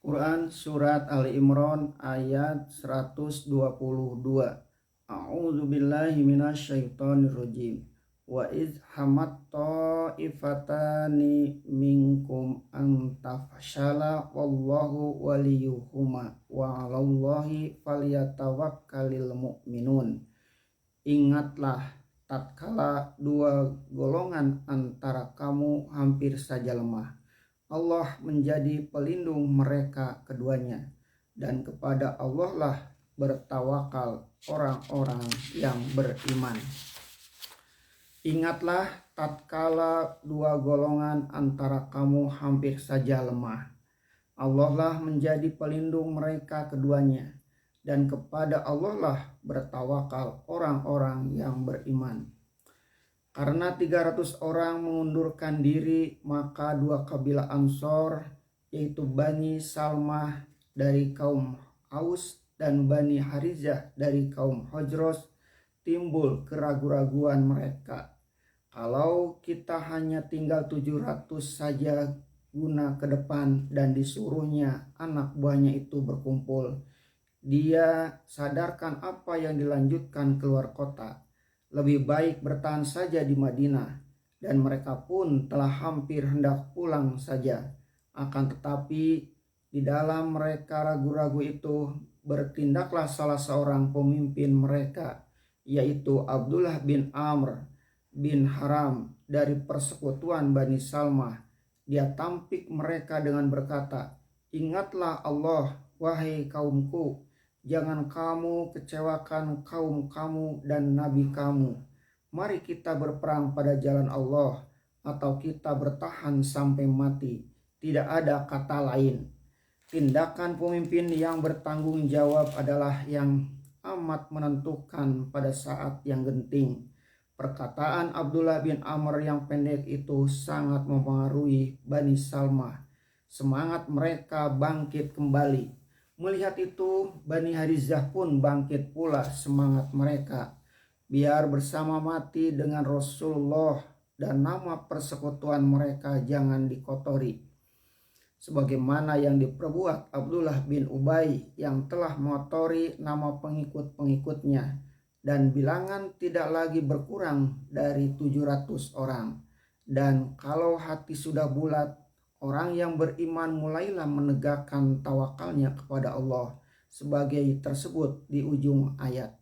Quran Surat Ali Imran ayat 122. A'udzu billahi minasyaitonir rajim. Wa iz hamat ta'ifatani minkum an tafshala wallahu waliyuhuma wa 'alallahi falyatawakkalul mu'minun. Ingatlah tatkala dua golongan antara kamu hampir saja lemah, Allah menjadi pelindung mereka keduanya, dan kepada Allah lah bertawakal orang-orang yang beriman. Ingatlah tatkala dua golongan antara kamu hampir saja lemah, Allah lah menjadi pelindung mereka keduanya, dan kepada Allah lah bertawakal orang-orang yang beriman. Karena 300 orang mengundurkan diri, maka dua kabilah Ansor, yaitu Bani Salmah dari kaum Aus dan Bani Harizah dari kaum Hojros, timbul keraguan-raguan mereka. Kalau kita hanya tinggal 700 saja guna ke depan, dan disuruhnya anak buahnya itu berkumpul, dia sadarkan apa yang dilanjutkan keluar kota. Lebih baik bertahan saja di Madinah, dan mereka pun telah hampir hendak pulang saja. Akan tetapi di dalam mereka ragu-ragu itu bertindaklah salah seorang pemimpin mereka, yaitu Abdullah bin Amr bin Haram dari persekutuan Bani Salmah. Dia tampik mereka dengan berkata, "Ingatlah Allah, wahai kaumku, jangan kamu kecewakan kaum kamu dan nabi kamu. Mari kita berperang pada jalan Allah, atau kita bertahan sampai mati. Tidak ada kata lain." Tindakan pemimpin yang bertanggung jawab adalah yang amat menentukan pada saat yang genting. Perkataan Abdullah bin Amr yang pendek itu sangat mempengaruhi Bani Salmah. Semangat mereka bangkit kembali. Melihat itu, Bani Harizah pun bangkit pula semangat mereka. Biar bersama mati dengan Rasulullah, dan nama persekutuan mereka jangan dikotori. Sebagaimana yang diperbuat Abdullah bin Ubay yang telah mengotori nama pengikut-pengikutnya, dan bilangan tidak lagi berkurang dari 700 orang. Dan kalau hati sudah bulat, orang yang beriman mulailah menegakkan tawakalnya kepada Allah, sebagai tersebut di ujung ayat.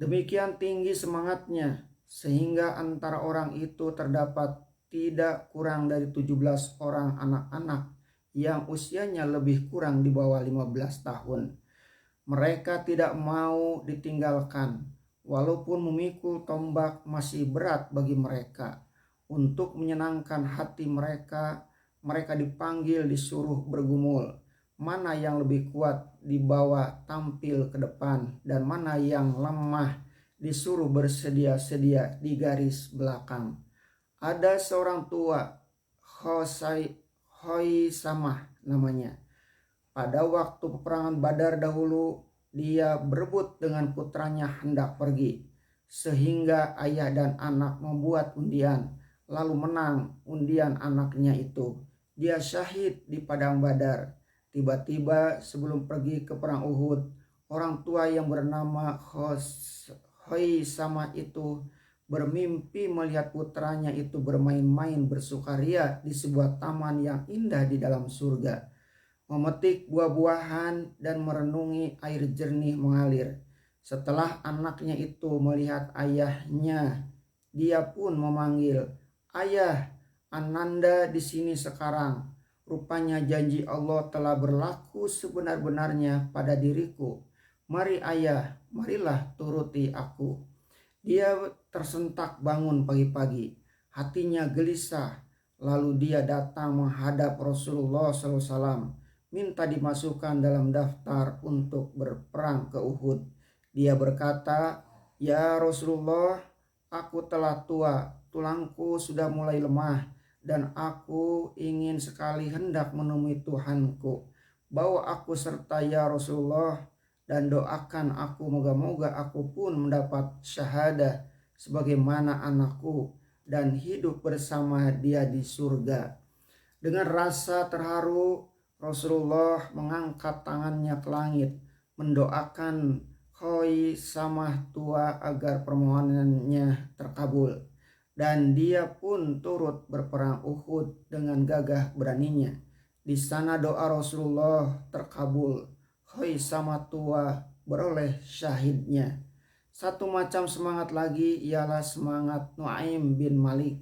Demikian tinggi semangatnya, sehingga antara orang itu terdapat tidak kurang dari 17 orang anak-anak yang usianya lebih kurang di bawah 15 tahun. Mereka tidak mau ditinggalkan, walaupun memikul tombak masih berat bagi mereka. Untuk menyenangkan hati mereka, mereka dipanggil disuruh bergumul. Mana yang lebih kuat dibawa tampil ke depan, dan mana yang lemah disuruh bersedia-sedia di garis belakang. Ada seorang tua, Hoisamah namanya. Pada waktu peperangan Badar dahulu, dia berebut dengan putranya hendak pergi, sehingga ayah dan anak membuat undian, lalu menang undian anaknya itu. Dia syahid di padang Badar. Tiba-tiba sebelum pergi ke perang Uhud, orang tua yang bernama Hoisamah itu bermimpi melihat putranya itu bermain-main bersukaria di sebuah taman yang indah di dalam surga, memetik buah-buahan dan merenungi air jernih mengalir. Setelah anaknya itu melihat ayahnya, dia pun memanggil, "Ayah, Ananda di sini sekarang. Rupanya janji Allah telah berlaku sebenar-benarnya pada diriku. Mari ayah, marilah turuti aku." Dia tersentak bangun pagi-pagi, hatinya gelisah. Lalu dia datang menghadap Rasulullah SAW, minta dimasukkan dalam daftar untuk berperang ke Uhud. Dia berkata, "Ya Rasulullah, aku telah tua, tulangku sudah mulai lemah, dan aku ingin sekali hendak menemui Tuhanku. Bawa aku serta ya Rasulullah, dan doakan aku moga-moga aku pun mendapat syahadah sebagaimana anakku, dan hidup bersama dia di surga." Dengan rasa terharu, Rasulullah mengangkat tangannya ke langit, mendoakan Khaisamah tua agar permohonannya terkabul. Dan dia pun turut berperang Uhud dengan gagah beraninya. Di sana doa Rasulullah terkabul. Khaisamah tua beroleh syahidnya. Satu macam semangat lagi ialah semangat Nuaim bin Malik.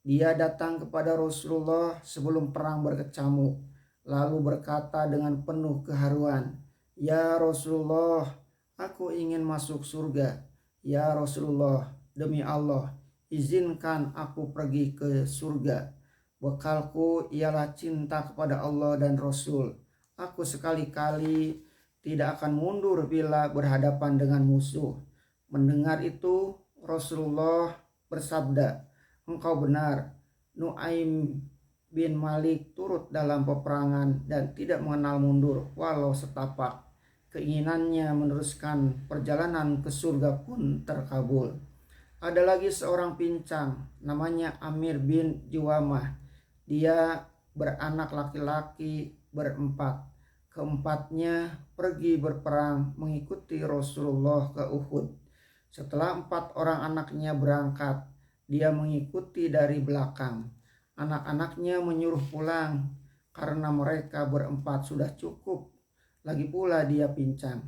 Dia datang kepada Rasulullah sebelum perang berkecamuk, lalu berkata dengan penuh keharuan, "Ya Rasulullah, aku ingin masuk surga. Ya Rasulullah, demi Allah, izinkan aku pergi ke surga. Bekalku ialah cinta kepada Allah dan Rasul. Aku sekali-kali tidak akan mundur bila berhadapan dengan musuh." Mendengar itu, Rasulullah bersabda, "Engkau benar, Nuaim bin Malik turut dalam peperangan dan tidak mengenal mundur walau setapak. Keinginannya meneruskan perjalanan ke surga pun terkabul." Ada lagi seorang pincang namanya Amir bin Juwamah. Dia beranak laki-laki berempat. Keempatnya pergi berperang mengikuti Rasulullah ke Uhud. Setelah 4 orang anaknya berangkat, dia mengikuti dari belakang. Anak-anaknya menyuruh pulang karena mereka berempat sudah cukup. Lagi pula dia pincang.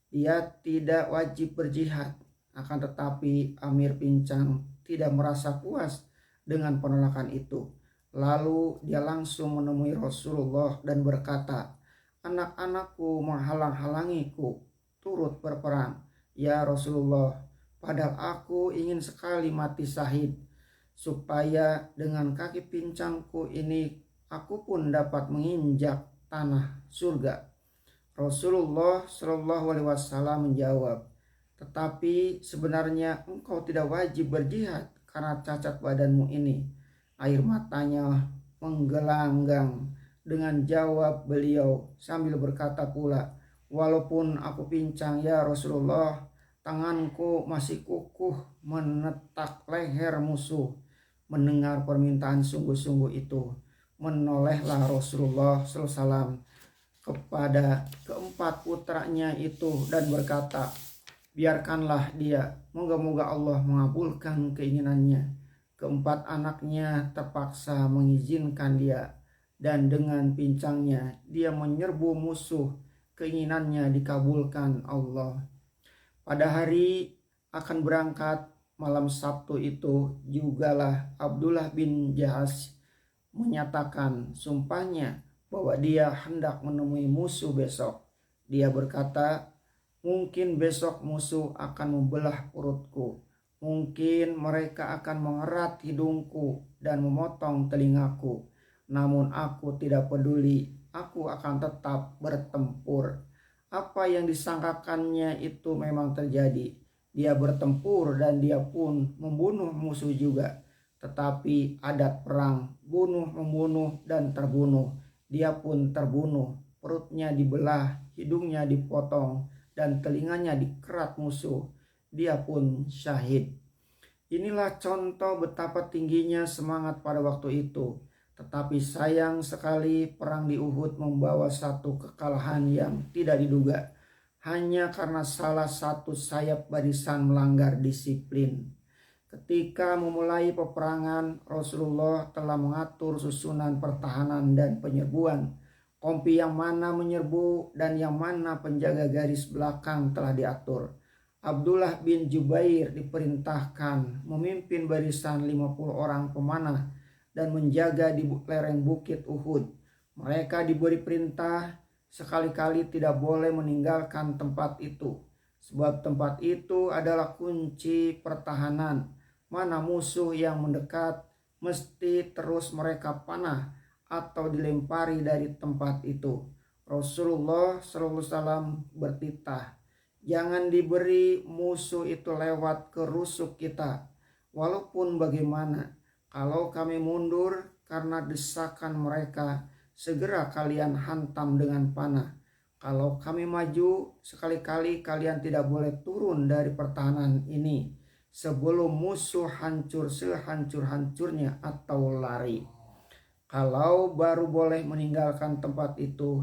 Dia tidak wajib berjihad. Akan tetapi Amir pincang tidak merasa puas dengan penolakan itu. Lalu dia langsung menemui Rasulullah dan berkata, "Anak-anakku menghalang-halangiku turut berperang. Ya Rasulullah, padahal aku ingin sekali mati syahid, supaya dengan kaki pincangku ini aku pun dapat menginjak tanah surga." Rasulullah Shallallahu Alaihi Wasallam menjawab, "Tetapi sebenarnya engkau tidak wajib berjihad karena cacat badanmu ini." Air matanya menggelanggang dengan jawab beliau sambil berkata pula, "Walaupun aku pincang ya Rasulullah, tanganku masih kukuh menetak leher musuh." Mendengar permintaan sungguh-sungguh itu, menolehlah Rasulullah SAW kepada keempat putranya itu dan berkata, "Biarkanlah dia, moga-moga Allah mengabulkan keinginannya." Keempat anaknya terpaksa mengizinkan dia, dan dengan pincangnya dia menyerbu musuh. Keinginannya dikabulkan Allah. Pada hari akan berangkat malam Sabtu itu jugalah Abdullah bin Jahas menyatakan sumpahnya bahwa dia hendak menemui musuh besok. Dia berkata, "Mungkin besok musuh akan membelah perutku. Mungkin mereka akan mengerat hidungku dan memotong telingaku. Namun aku tidak peduli, aku akan tetap bertempur." Apa yang disangkakannya itu memang terjadi. Dia bertempur dan dia pun membunuh musuh juga. Tetapi adat perang, bunuh-membunuh dan terbunuh. Dia pun terbunuh, perutnya dibelah, hidungnya dipotong, dan telinganya dikerat musuh. Dia pun syahid. Inilah contoh betapa tingginya semangat pada waktu itu. Tetapi sayang sekali perang di Uhud membawa satu kekalahan yang tidak diduga. Hanya karena salah satu sayap barisan melanggar disiplin. Ketika memulai peperangan, Rasulullah telah mengatur susunan pertahanan dan penyerbuan. Kompi yang mana menyerbu dan yang mana penjaga garis belakang telah diatur. Abdullah bin Jubair diperintahkan memimpin barisan 50 orang pemanah dan menjaga di lereng bukit Uhud. Mereka diberi perintah sekali-kali tidak boleh meninggalkan tempat itu, sebab tempat itu adalah kunci pertahanan. Mana musuh yang mendekat, mesti terus mereka panah atau dilempari dari tempat itu. Rasulullah SAW bertitah, "Jangan diberi musuh itu lewat ke rusuk kita. Walaupun bagaimana, kalau kami mundur karena desakan mereka, segera kalian hantam dengan panah. Kalau kami maju, sekali-kali kalian tidak boleh turun dari pertahanan ini sebelum musuh hancur sehancur-hancurnya atau lari." Kalau baru boleh meninggalkan tempat itu